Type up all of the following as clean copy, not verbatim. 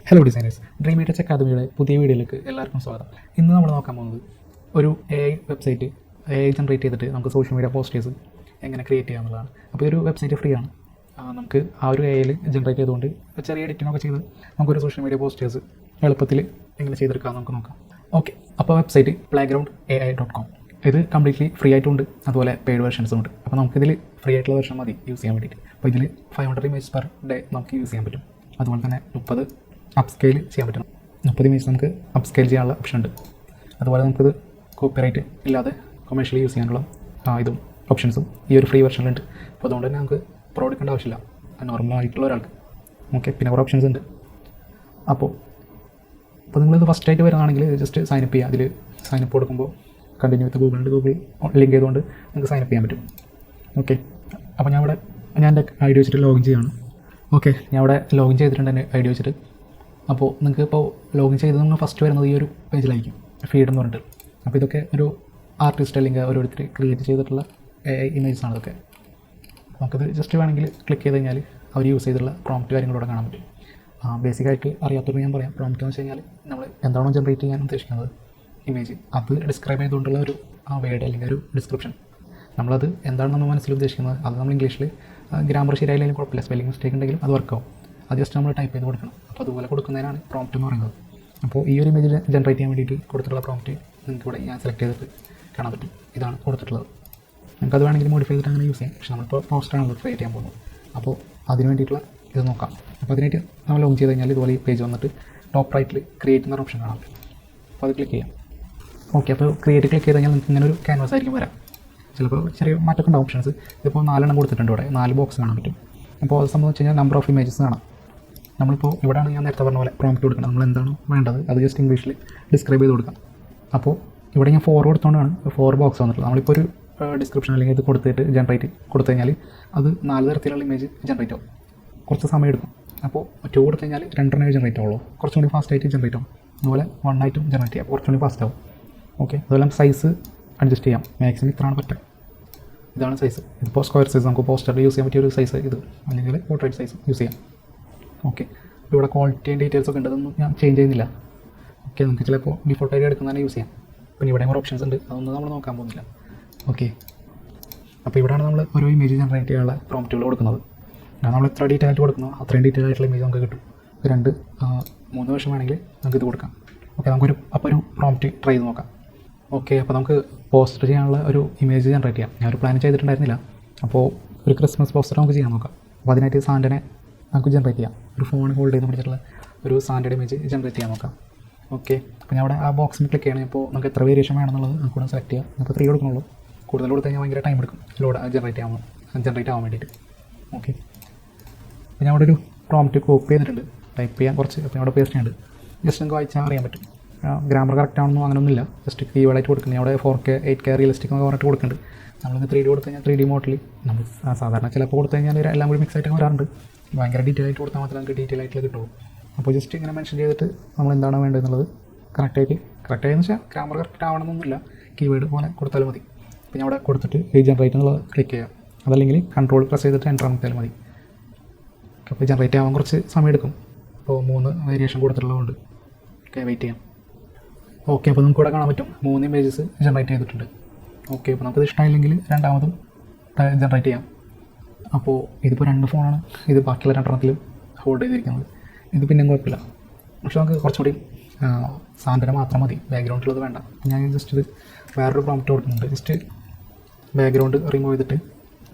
Hello designers, dream touch അക്കാദമിയുടെ പുതിയ വീഡിയോയിലേക്ക് എല്ലാവർക്കും സ്വാഗതം. ഇന്ന് നമ്മൾ നോക്കാൻ പോകുന്നത് ഒരു AI വെബ്സൈറ്റ് ജനറേറ്റ് ചെയ്തിട്ട് നമുക്ക് സോഷ്യൽ മീഡിയ പോസ്റ്റേഴ്സ് എങ്ങനെ ക്രിയേറ്റ് ചെയ്യാമെന്നുള്ളതാണ്. അപ്പോൾ ഈ ഒരു വെബ്സൈറ്റ് ഫ്രീ ആണ്. നമുക്ക് ആ ഒരു AI ജനറേറ്റ് ചെയ്തുകൊണ്ട് ചെറിയ എഡിറ്റിങ്ങൊക്കെ ചെയ്ത് നമുക്കൊരു സോഷ്യൽ മീഡിയ പോസ്റ്റേഴ്സ് എളുപ്പത്തിൽ എങ്ങനെ ചെയ്തെടുക്കാമെന്ന് നമുക്ക് നോക്കാം. ഓക്കെ, അപ്പോൾ വെബ്സൈറ്റ് playgroundai.com. ഇത് കംപ്ലീറ്റ്ലി ഫ്രീ ആയിട്ടുണ്ട്, അതുപോലെ പെയ്ഡ് വെർഷൻസും ഉണ്ട്. അപ്പോൾ നമുക്കിതിൽ ഫ്രീ ആയിട്ടുള്ള വെർഷൻ മതി യൂസ് ചെയ്യാൻ വേണ്ടിയിട്ട്. അപ്പോൾ ഇതിൽ 500 ഇമേജ് പെർ ഡേ നമുക്ക് യൂസ് ചെയ്യാൻ പറ്റും. അതുപോലെ തന്നെ 30 അപ്സ്കെയിൽ ചെയ്യാൻ പറ്റണം. 30 ഇമേജ് നമുക്ക് അപ്സ്കെയിൽ ചെയ്യാനുള്ള ഓപ്ഷൻ ഉണ്ട്. അതുപോലെ നമുക്കിത് കോപ്പിറൈറ്റ് ഇല്ലാതെ കൊമേഴ്ഷ്യലി യൂസ് ചെയ്യാനുള്ള ഇതും ഓപ്ഷൻസും ഈ ഒരു ഫ്രീ വെർഷനിലുണ്ട്. അപ്പോൾ അതുകൊണ്ട് തന്നെ നമുക്ക് പ്രോ എടുക്കേണ്ട ആവശ്യമില്ല നോർമലായിട്ടുള്ള ഒരാൾക്ക്. ഓക്കെ, പിന്നെ കുറേ ഓപ്ഷൻസ് ഉണ്ട്. അപ്പോൾ നിങ്ങളിത് ഫസ്റ്റ് ആയിട്ട് വരുന്നതാണെങ്കിൽ ജസ്റ്റ് സൈനപ്പ് ചെയ്യുക. അതിൽ സൈനപ്പ് കൊടുക്കുമ്പോൾ കണ്ടിന്യൂ വിത്ത് ഗൂഗിൾ ലിങ്ക് ചെയ്തുകൊണ്ട് നിങ്ങൾക്ക് സൈനപ്പ് ചെയ്യാൻ പറ്റും. ഓക്കെ, അപ്പോൾ ഞാൻ എൻ്റെ ഐ ഡി വെച്ചിട്ട് ലോഗിൻ ചെയ്യുകയാണ്. ഓക്കെ, ഞാൻ ഇവിടെ ലോഗിൻ ചെയ്തിട്ടുണ്ട് എൻ്റെ ഐ ഡി വെച്ചിട്ട്. അപ്പോൾ നിങ്ങൾക്ക് ഇപ്പോൾ ലോഗിൻ ചെയ്ത് നിങ്ങൾ ഫസ്റ്റ് വരുന്നത് ഈ ഒരു പേജിലായിരിക്കും, ഫീഡ് എന്ന് പറഞ്ഞിട്ട്. അപ്പോൾ ഇതൊക്കെ ഒരു ആർട്ടിസ്റ്റ് അല്ലെങ്കിൽ ഓരോരുത്തർ ക്രിയേറ്റ് ചെയ്തിട്ടുള്ള ഇമേജസാണ് ഇതൊക്കെ. നമുക്കത് ജസ്റ്റ് വേണമെങ്കിൽ ക്ലിക്ക് ചെയ്ത് കഴിഞ്ഞാൽ അവർ യൂസ് ചെയ്തിട്ടുള്ള പ്രോംപ്റ്റ് കാര്യങ്ങളോടെ കാണാൻ പറ്റും. ബേസിക്കായിട്ട് അറിയാത്തവർക്ക് ഞാൻ പറയാം. പ്രോംപ്റ്റ് എന്ന് വെച്ച് കഴിഞ്ഞാൽ നമ്മൾ എന്താണോ ജനറേറ്റ് ചെയ്യാൻ ഉദ്ദേശിക്കുന്നത് ഇമേജ്, അത് ഡിസ്ക്രൈബ് ചെയ്തുകൊണ്ടുള്ള ഒരു വേർഡ് അല്ലെങ്കിൽ ഒരു ഡിസ്ക്രിപ്ഷൻ. നമ്മളത് എന്താണ് നമ്മൾ മനസ്സിൽ ഉദ്ദേശിക്കുന്നത് അത് നമ്മൾ ഇംഗ്ലീഷിൽ ഗ്രാമർ ശരിയായില്ലെങ്കിലും കുഴപ്പമില്ല, സ്പെല്ലിംഗ് മിസ്റ്റേക്ക് ഉണ്ടെങ്കിലും അത് വർക്കാവും. അത് ജസ്റ്റ് നമ്മൾ ടൈപ്പ് ചെയ്ത് കൊടുക്കണം. അപ്പോൾ അതുപോലെ കൊടുക്കുന്നതിനാണ് പ്രോംപ്റ്റ് എന്ന് പറയുന്നത്. അപ്പോൾ ഈ ഒരു ഇമേജ് ജനറേറ്റ് ചെയ്യാൻ വേണ്ടിയിട്ട് കൊടുത്തിട്ടുള്ള പ്രോംപ്റ്റ് നിങ്ങൾക്ക് ഇവിടെ ഞാൻ സെലക്ട് ചെയ്തിട്ട് കാണാൻ പറ്റും. ഇതാണ് കൊടുത്തിട്ടുള്ളത്. നമുക്കത് വേണമെങ്കിൽ മോഡിഫൈ ചെയ്തിട്ട് അങ്ങനെ യൂസ് ചെയ്യാം. പക്ഷേ നമ്മളിപ്പോൾ പോസ്റ്ററാണ് ക്രിയേറ്റ് ചെയ്യാൻ പോകുന്നത്. അപ്പോൾ അതിന് വേണ്ടിയിട്ടുള്ള ഇത് നോക്കാം. അപ്പോൾ അതിനായിട്ട് നമ്മൾ ലോഗിൻ ചെയ്ത് കഴിഞ്ഞാൽ ഇതുപോലെ ഈ പേജ് വന്നിട്ട് ടോപ്പ് റൈറ്റിൽ ക്രിയേറ്റ് എന്നൊരു ഓപ്ഷൻ കാണാം. അപ്പോൾ അത് ക്ലിക്ക് ചെയ്യാം. ഓക്കെ, അപ്പോൾ ക്രിയേറ്റ് ക്ലിക്ക് ചെയ്ത് കഴിഞ്ഞാൽ നിങ്ങൾക്ക് ഇങ്ങനെ ഒരു ക്യാൻവാസ് ആയിരിക്കും വരാം. ചിലപ്പോൾ ചെറിയ മാറ്റമൊക്കെ ഉണ്ടാവും ഓപ്ഷൻസ്. ഇതിപ്പോൾ 4 എണ്ണം കൊടുത്തിട്ടുണ്ട്. ഇവിടെ 4 ബോക്സ് കാണാൻ പറ്റും. അപ്പോൾ അത് സംബന്ധിച്ച് കഴിഞ്ഞാൽ നമ്പർ ഓഫ് ഇമേജസ് കാണാം. നമ്മളിപ്പോൾ ഇവിടെയാണ് ഞാൻ നേരത്തെ പറഞ്ഞ പോലെ പ്രോംപ്റ്റ് കൊടുക്കണം. നമ്മൾ എന്താണോ വേണ്ടത് അത് ജസ്റ്റ് ഇംഗ്ലീഷിൽ ഡിസ്ക്രൈബ് ചെയ്ത് കൊടുക്കാം. അപ്പോൾ ഇവിടെ ഞാൻ 4 കൊടുത്തുകൊണ്ടാണ് 4 ബോക്സ് വന്നിട്ടുള്ളത്. നമ്മളിപ്പോൾ ഒരു ഡിസ്ക്രിപ്ഷൻ അല്ലെങ്കിൽ ഇത് കൊടുത്തിട്ട് ജനറേറ്റ് കൊടുത്തു കഴിഞ്ഞാൽ അത് 4 തരത്തിലുള്ള ഇമേജ് ജനറേറ്റ് ആവും. കുറച്ച് സമയം എടുക്കും. അപ്പോൾ 2 കൊടുത്തു കഴിഞ്ഞാൽ 2 ജനറേറ്റ് ആവുള്ളൂ. കുറച്ചും കൂടി ഫാസ്റ്റായിട്ട് ജനറേറ്റ് ആവും. അതുപോലെ 1 ആയിട്ടും ജനറേറ്റ് ചെയ്യാം, കുറച്ചും കൂടി ഫാസ്റ്റ് ആവും. ഓക്കെ, അതുപോലെ സൈസ് അഡ്ജസ്റ്റ് ചെയ്യാം. മാക്സിമം ഇത്രയാണ് പറ്റുക. ഇതാണ് സൈസ്. ഇതിപ്പോൾ സ്ക്വയർ സൈസ് നമുക്ക് പോസ്റ്ററിൽ യൂസ് ചെയ്യാൻ പറ്റിയ ഒരു സൈസ് ഇത്, അല്ലെങ്കിൽ പോർട്രേറ്റ് സൈസ് യൂസ് ചെയ്യാം. ഓക്കെ, അപ്പോൾ ഇവിടെ ക്വാളിറ്റിയും ഡീറ്റെയിൽസ് ഒക്കെ ഉണ്ട്. അതൊന്നും ഞാൻ ചേഞ്ച് ചെയ്യുന്നില്ല. ഓക്കെ, നമുക്ക് ചിലപ്പോൾ ഡിഫോൾട്ടായിട്ട് എടുക്കുന്നതന്നെ യൂസ് ചെയ്യാം. പിന്നെ ഇവിടെ കുറേ ഓപ്ഷൻസ് ഉണ്ട്, അതൊന്നും നമ്മൾ നോക്കാൻ പോകുന്നില്ല. ഓക്കെ, അപ്പോൾ ഇവിടെയാണ് നമ്മൾ ഓരോ ഇമേജ് ജനറേറ്റ് ചെയ്യാനുള്ള പ്രോംപ്റ്റുകൾ കൊടുക്കുന്നത്. നമ്മൾ എത്ര ഡീറ്റെയിൽ ആയിട്ട് കൊടുക്കുന്നോ അത്രയും ഡീറ്റെയിൽ ആയിട്ടുള്ള ഇമേജ് നമുക്ക് കിട്ടും. 2-3 വർഷം വേണമെങ്കിൽ നമുക്കിത് കൊടുക്കാം. ഓക്കെ, അപ്പോൾ ഒരു പ്രോംപ്റ്റ് ട്രൈ ചെയ്ത് നോക്കാം. ഓക്കെ, അപ്പോൾ നമുക്ക് പോസ്റ്റർ ചെയ്യാനുള്ള ഒരു ഇമേജ് ജനറേറ്റ് ചെയ്യാം. ഞാനൊരു പ്ലാൻ ചെയ്തിട്ടുണ്ടായിരുന്നില്ല. അപ്പോൾ ഒരു ക്രിസ്മസ് പോസ്റ്റർ നമുക്ക് ചെയ്യാൻ നോക്കാം. അപ്പോൾ അതിനായിട്ട് സാൻഡനെ നമുക്ക് ജനറേറ്റ് ചെയ്യാം. ഒരു ഫോൺ ഹോൾഡ് ചെയ്ത് പിടിച്ചിട്ടുള്ള ഒരു സാൻഡയുടെ ഇമേജ് ജനറേറ്റ് ചെയ്യാൻ നോക്കാം. ഓക്കെ, അപ്പോൾ ഞാൻ അവിടെ ആ ബോക്സിൽ ക്ലിക്ക് ചെയ്യണം. അപ്പോൾ നമുക്ക് എത്ര വേരിയേഷൻ വേണമെന്നുള്ളത് നമുക്ക് കൂടെ സെലക്ട് ചെയ്യാം. അപ്പോൾ 3 കൊടുക്കണുള്ളൂ. കൂടുതൽ കൊടുത്തു കഴിഞ്ഞാൽ ഭയങ്കര ടൈം എടുക്കും ജനറേറ്റ് ആവാൻ വേണ്ടിയിട്ട്. ഓക്കെ, അപ്പോൾ ഞാൻ അവിടെ ഒരു പ്രോംപ്റ്റ് കോപ്പി ചെയ്തിട്ടുണ്ട്. ടൈപ്പ് ചെയ്യാൻ കുറച്ച്, അപ്പോൾ അവിടെ പേസ്റ്റ് ചെയ്യുന്നുണ്ട്. ജസ്റ്റ് നമുക്ക് വായിച്ചാൽ അറിയാൻ പറ്റും. ഗ്രാമർ കറക്റ്റ് ആണെന്നോ അങ്ങനെയൊന്നുമില്ല. ജസ്റ്റ് കീവേഡായിട്ട് കൊടുക്കുന്നത്. അവിടെ 4K 8K റിയലിസ്റ്റിക് എന്നൊക്കെ പറഞ്ഞിട്ട് കൊടുക്കുന്നുണ്ട്. നമ്മളിന്ന് 3D കൊടുത്തു കഴിഞ്ഞാൽ 3D മോഡലിൽ നമ്മൾ സാധാരണ ചിലപ്പോൾ കൊടുത്തു കഴിഞ്ഞാൽ എല്ലാം കൂടി മിക്സ് ആയിട്ട് വരാറുണ്ട്. ഭയങ്കര ഡീറ്റെയിൽ ആയിട്ട് കൊടുത്താൽ മാത്രമേ നമുക്ക് ഡീറ്റെയിൽ ആയിട്ടുള്ള കിട്ടുള്ളൂ. അപ്പോൾ ജസ്റ്റ് ഇങ്ങനെ മെൻഷൻ ചെയ്തിട്ട് നമ്മൾ എന്താണോ വേണ്ടതെന്നുള്ളത് കറക്റ്റായെന്ന് വെച്ചാൽ ഗ്രാമർ കറക്റ്റ് ആവണമെന്നൊന്നുമില്ല, കീവേഡ് പോലെ കൊടുത്താലും മതി. അപ്പോൾ ഞാൻ അവിടെ കൊടുത്തിട്ട് ഈ ജനറേറ്റ് എന്നുള്ളത് ക്ലിക്ക് ചെയ്യുക. അതല്ലെങ്കിൽ കൺട്രോൾ പ്രസ് ചെയ്തിട്ട് എൻ്റർ അമർത്തിയാലും മതി. അപ്പോൾ ജനറേറ്റ് ആവാൻ കുറച്ച് സമയം എടുക്കും. അപ്പോൾ 3 വേരിയേഷൻ കൊടുത്തിട്ടുള്ളതുകൊണ്ട് ഓക്കെ, വെയിറ്റ് ചെയ്യാം. ഓക്കെ, അപ്പോൾ നമുക്ക് ഇവിടെ കാണാൻ പറ്റും 3 ഇമേജസ് ജനറേറ്റ് ചെയ്തിട്ടുണ്ട്. ഓക്കെ, അപ്പോൾ നമുക്കത് ഇഷ്ടമായില്ലെങ്കിൽ രണ്ടാമതും ജനറേറ്റ് ചെയ്യാം. അപ്പോൾ ഇതിപ്പോൾ 2 ഫോണാണ് ഇത് ബാക്കിയുള്ള 2 ഹോൾഡ് ചെയ്തിരിക്കുന്നത്. ഇത് പിന്നെയും കുഴപ്പമില്ല. പക്ഷേ നമുക്ക് കുറച്ചുകൂടി സാൻഡന മാത്രം മതി, ബാക്ക്ഗ്രൗണ്ടിലുള്ളത് വേണ്ട. ഞാൻ ജസ്റ്റ് ഇത് വേറൊരു പ്രോംപ്റ്റ് കൊടുക്കുന്നുണ്ട്. ജസ്റ്റ് ബാക്ക്ഗ്രൗണ്ട് റിമൂവ് ചെയ്തിട്ട്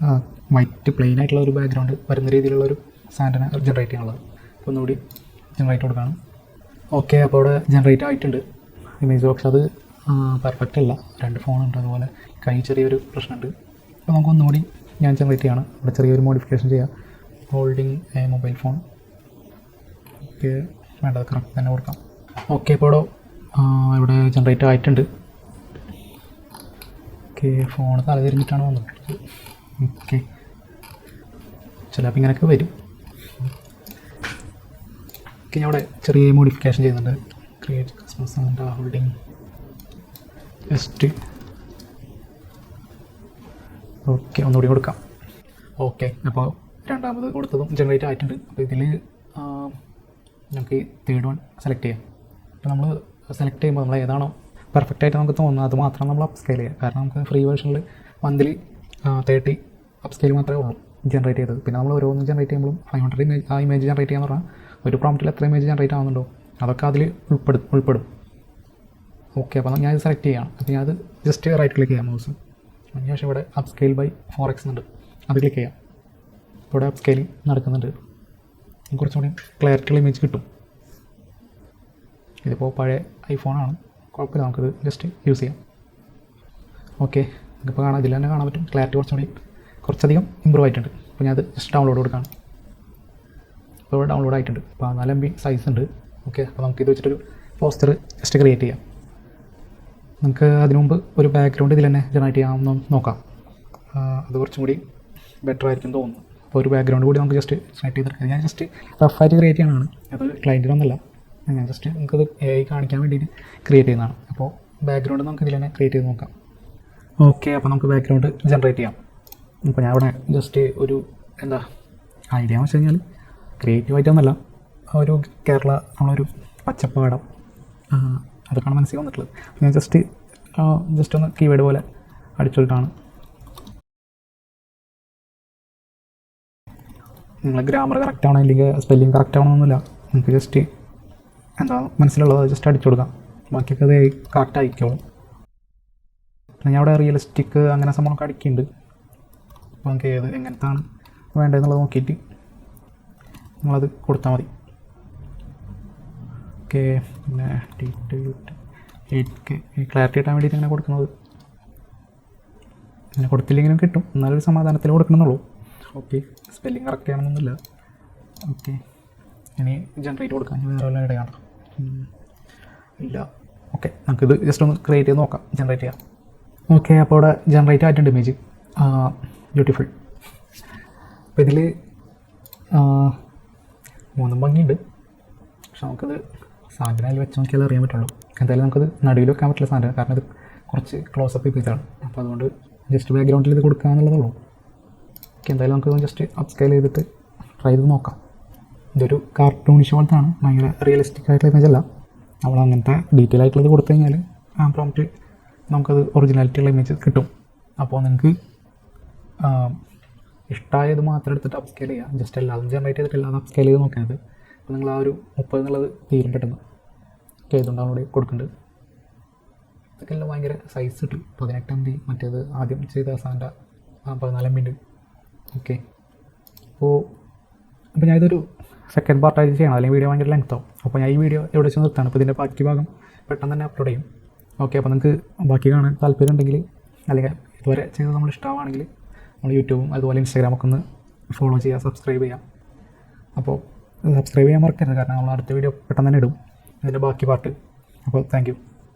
വൈറ്റ് പ്ലെയിൻ ആയിട്ടുള്ള ഒരു ബാക്ക്ഗ്രൗണ്ട് വരുന്ന രീതിയിലുള്ളൊരു സാൻഡന ജനറേറ്റ് ചെയ്യാനുള്ളത്. അപ്പോൾ ഒന്നുകൂടി ജനറേറ്റ് കൊടുക്കണം. ഓക്കെ, അപ്പോൾ അവിടെ ജനറേറ്റ് ആയിട്ടുണ്ട് ഇമേജ്. പക്ഷെ അത് പെർഫെക്റ്റ് അല്ല. 2 ഫോണുണ്ട്, അതുപോലെ കൈ ചെറിയൊരു പ്രശ്നമുണ്ട്. അപ്പോൾ നമുക്ക് ഒന്നുകൂടി ഞാൻ ജനറേറ്റ് ചെയ്യണം. ഇവിടെ ചെറിയൊരു മോഡിഫിക്കേഷൻ ചെയ്യാം. Holding A mobile phone. Okay, വേണ്ടത് കറക്റ്റ് തന്നെ കൊടുക്കാം. ഓക്കെ, ഇപ്പോൾ ഇവിടെ ജനറേറ്റ് ആയിട്ടുണ്ട്. ഓക്കെ, ഫോൺ തലതിരിഞ്ഞിട്ടാണ് വന്നിട്ടുള്ളത്. ഓക്കെ, ചിലപ്പോൾ ഇങ്ങനെയൊക്കെ വരും. ഓക്കെ, ഞാൻ അവിടെ ചെറിയ മോഡിഫിക്കേഷൻ ചെയ്യുന്നുണ്ട്. Create Christmas and holding just. Okay, ഒന്നുകൂടി കൊടുക്കാം. ഓക്കെ, അപ്പോൾ രണ്ടാമത് കൊടുത്തതും ജനറേറ്റ് ആയിട്ടുണ്ട്. അപ്പോൾ ഇതിൽ നമുക്ക് ഈ തേർഡ് വൺ സെലക്ട് ചെയ്യാം. അപ്പോൾ നമ്മൾ സെലക്ട് ചെയ്യുമ്പോൾ നമ്മൾ ഏതാണോ പെർഫെക്റ്റ് ആയിട്ട് നമുക്ക് തോന്നുന്നത് അത് മാത്രം നമ്മൾ അപ്സ്കെയിൽ ചെയ്യുക. കാരണം നമുക്ക് ഫ്രീ വേർഷനിൽ മന്ത്ലി 30 അപ്സ്കെയിൽ മാത്രമേ ഉള്ളൂ ജനറേറ്റ് ചെയ്തത്. പിന്നെ നമ്മൾ ഓരോന്നും ജനറേറ്റ് ചെയ്യുമ്പോഴും 500 ഇമേജ് ആ ഇമേജ് ജനറേറ്റ് ചെയ്യാന്ന് പറഞ്ഞാൽ ഒരു പ്രോംപ്റ്റിൽ എത്ര ഇമേജ് ജനറേറ്റ് ആവുന്നുണ്ടോ അതൊക്കെ അതിൽ ഉൾപ്പെടും. ഓക്കെ, അപ്പോൾ ഞാൻ ഇത് സെലക്ട് ചെയ്യുകയാണ്. അപ്പോൾ ഞാൻ അത് ജസ്റ്റ് റൈറ്റ് ക്ലിക്ക് ചെയ്യാം മൗസ്. അതിനുശേഷം ഇവിടെ അപ്സ്കെയിൽ ബൈ 4x ഉണ്ട്, അത് ക്ലിക്ക് ചെയ്യാം. ഇവിടെ അപ്സ്കെയിലിംഗ് നടക്കുന്നുണ്ട്. കുറച്ചുകൂടി ക്ലാരിറ്റിയുള്ള ഇമേജ് കിട്ടും. ഇതിപ്പോൾ പഴയ ഐഫോണാണ്, കുഴപ്പമില്ല, നമുക്കിത് ജസ്റ്റ് യൂസ് ചെയ്യാം. ഓക്കെ, നമുക്കിപ്പോൾ കാണാം, ഇതിൽ തന്നെ കാണാൻ പറ്റും ക്ലാരിറ്റി കുറച്ചധികം ഇമ്പ്രൂവ് ആയിട്ടുണ്ട്. അപ്പോൾ ഞാൻ അത് ജസ്റ്റ് ഡൗൺലോഡ് കൊടുക്കുകയാണ്. ഇപ്പോൾ ഇവിടെ ഡൗൺലോഡ് ആയിട്ടുണ്ട്. 14 MB സൈസ് ഉണ്ട്. ഓക്കെ, അപ്പോൾ നമുക്കിത് വെച്ചിട്ടൊരു പോസ്റ്റർ ജസ്റ്റ് ക്രിയേറ്റ് ചെയ്യാം. നമുക്ക് അതിനു മുമ്പ് ഒരു ബാക്ക്ഗ്രൗണ്ട് ഇതിൽ തന്നെ ജനറേറ്റ് ചെയ്യാമെന്ന് നോക്കാം. അത് കുറച്ചും കൂടി ബെറ്റർ ആയിരിക്കും തോന്നുന്നു. അപ്പോൾ ഒരു ബാക്ക്ഗ്രൗണ്ട് കൂടി നമുക്ക് ജസ്റ്റ് സെലക്ട് ചെയ്തെടുക്കാം. ഞാൻ ജസ്റ്റ് റഫായിട്ട് ക്രിയേറ്റ് ചെയ്യണതാണ്, അത് ക്ലയൻറ്റിനൊന്നല്ല. ഞാൻ ജസ്റ്റ് നമുക്കത് AI കാണിക്കാൻ വേണ്ടിയിട്ട് ക്രിയേറ്റ് ചെയ്യുന്നതാണ്. അപ്പോൾ ബാക്ക്ഗ്രൗണ്ട് നമുക്ക് ഇതിൽ തന്നെ ക്രിയേറ്റ് ചെയ്ത് നോക്കാം. ഓക്കെ, അപ്പോൾ നമുക്ക് ബാക്ക്ഗ്രൗണ്ട് ജനറേറ്റ് ചെയ്യാം. അപ്പോൾ ഞാൻ ഇവിടെ ജസ്റ്റ് ഒരു ഐഡിയ എന്ന് വെച്ച് കഴിഞ്ഞാൽ ക്രിയേറ്റീവായിട്ടൊന്നുമല്ല, ഒരു കേരള നമ്മളൊരു പച്ചപ്പാടം അതൊക്കെയാണ് മനസ്സിൽ വന്നിട്ടുള്ളത്. ഞാൻ ജസ്റ്റ് ഒന്ന് കീവേഡ് പോലെ അടിച്ചെടുത്താണ്. നിങ്ങൾ ഗ്രാമർ കറക്റ്റ് ആണോ ഇല്ലെങ്കിൽ സ്പെല്ലിങ് കറക്റ്റ് ആണോന്നൊന്നുമില്ല, നമുക്ക് ജസ്റ്റ് മനസ്സിലുള്ളത് ജസ്റ്റ് അടിച്ചു കൊടുക്കാം. ബാക്കിയൊക്കെ അത് കറക്റ്റ് ആയിക്കോളും. പിന്നെ ഞാൻ അവിടെ റിയലിസ്റ്റിക് അങ്ങനെ സംഭവമൊക്കെ അടിക്കുന്നുണ്ട്. അപ്പോൾ നമുക്ക് എങ്ങനത്താണ് വേണ്ടതെന്നുള്ളത് നോക്കിയിട്ട് നിങ്ങളത് കൊടുത്താൽ മതി. ഓക്കെ, പിന്നെ ക്ലാരിറ്റി കിട്ടാൻ വേണ്ടിയിട്ട് അങ്ങനെ കൊടുക്കുന്നത്. അങ്ങനെ കൊടുത്തില്ലെങ്കിലും കിട്ടും, എന്നാലൊരു സമാധാനത്തിൽ കൊടുക്കണമെന്നുള്ളൂ. ഓക്കെ, സ്പെല്ലിങ് കറക്റ്റ് ആണെന്നൊന്നുമില്ല. ഓക്കെ, ഇനി ജനറേറ്റ് കൊടുക്കാം. വേറെ വല്ല ഇടയാണ് ഇല്ല. ഓക്കെ, നമുക്കിത് ജസ്റ്റ് ഒന്ന് ക്രിയേറ്റ് ചെയ്ത് നോക്കാം, ജനറേറ്റ് ചെയ്യാം. ഓക്കെ, അപ്പോൾ ഇവിടെ ജനറേറ്റ് ആയിട്ടുണ്ട് ഇമേജ്. ബ്യൂട്ടിഫുൾ. അപ്പോൾ ഇതിൽ 3 ഭംഗിയുണ്ട്. പക്ഷെ നമുക്കത് സാധനം വെച്ച് നോക്കിയാൽ അറിയാൻ പറ്റുള്ളൂ. എന്തായാലും നമുക്കത് നടുവിൽ വെക്കാൻ പറ്റില്ല സാധനം, കാരണം ഇത് കുറച്ച് ക്ലോസപ്പ് ഇമേജാണ്. അപ്പോൾ അതുകൊണ്ട് ജസ്റ്റ് ബാക്ക്ഗ്രൗണ്ടിൽ ഇത് കൊടുക്കുക എന്നുള്ളതുള്ളൂ. ഓക്കെ, എന്തായാലും നമുക്ക് ജസ്റ്റ് അപ്സ്കെയിൽ ചെയ്തിട്ട് ട്രൈ ചെയ്ത് നോക്കാം. ഇതൊരു കാർട്ടൂണിഷ് പോലത്താണ്, ഭയങ്കര റിയലിസ്റ്റിക് ആയിട്ടുള്ള ഇമേജ് അല്ല. നമ്മൾ അങ്ങനത്തെ ഡീറ്റെയിൽ ആയിട്ടുള്ളത് കൊടുത്തു കഴിഞ്ഞാൽ പ്രോംപ്റ്റ് നമുക്കത് ഒറിജിനാലിറ്റി ഉള്ള ഇമേജ് കിട്ടും. അപ്പോൾ നിങ്ങൾക്ക് ഇഷ്ടമായത് മാത്രം എടുത്തിട്ട് അപ്സ്കെയിൽ ചെയ്യാം. ജസ്റ്റ് എല്ലാതും ജനറേറ്റ് ചെയ്തിട്ട് എല്ലാതും അപ്സ്കെയിൽ ചെയ്ത് നോക്കുന്നത്. അപ്പോൾ നിങ്ങൾ ആ ഒരു 30 എന്നുള്ളത് തീരും പെട്ടെന്ന്. ഓക്കെ, ഇതുകൊണ്ടാണ് അവിടെ കൊടുക്കുന്നുണ്ട്. ഇതൊക്കെ എല്ലാം ഭയങ്കര സൈസ് കിട്ടും. 18 MB, മറ്റേത് ആദ്യം ചെയ്ത സാൻ്റെ 14 MB ഉണ്ട്. ഓക്കെ, അപ്പോൾ ഞാൻ ഇതൊരു സെക്കൻഡ് പാർട്ടായിട്ട് ചെയ്യണം, അല്ലെങ്കിൽ വീഡിയോ ഭയങ്കര ലെങ്ത് ആവും. അപ്പോൾ ഞാൻ ഈ വീഡിയോ എവിടെ വെച്ച് നിർത്താണ്. അപ്പോൾ ഇതിൻ്റെ ബാക്കി ഭാഗം പെട്ടെന്ന് തന്നെ അപ്ലോഡ് ചെയ്യും. ഓക്കെ, അപ്പോൾ നിങ്ങൾക്ക് ബാക്കി കാണാൻ താല്പര്യം ഉണ്ടെങ്കിൽ, അല്ലെങ്കിൽ ഇതുവരെ ചെയ്തത് നമ്മൾ ഇഷ്ടമാണെങ്കിൽ നമ്മൾ യൂട്യൂബും അതുപോലെ ഇൻസ്റ്റാഗ്രാമൊക്കെ ഒന്ന് ഫോളോ ചെയ്യുക, സബ്സ്ക്രൈബ് ചെയ്യാം. അപ്പോൾ സബ്സ്ക്രൈബ് ചെയ്യാൻ മറക്കരുത്, കാരണം നമ്മൾ അടുത്ത വീഡിയോ പെട്ടെന്ന് തന്നെ ഇടും ഇതിൻ്റെ ബാക്കി പാർട്ട്. അപ്പോൾ താങ്ക് യു.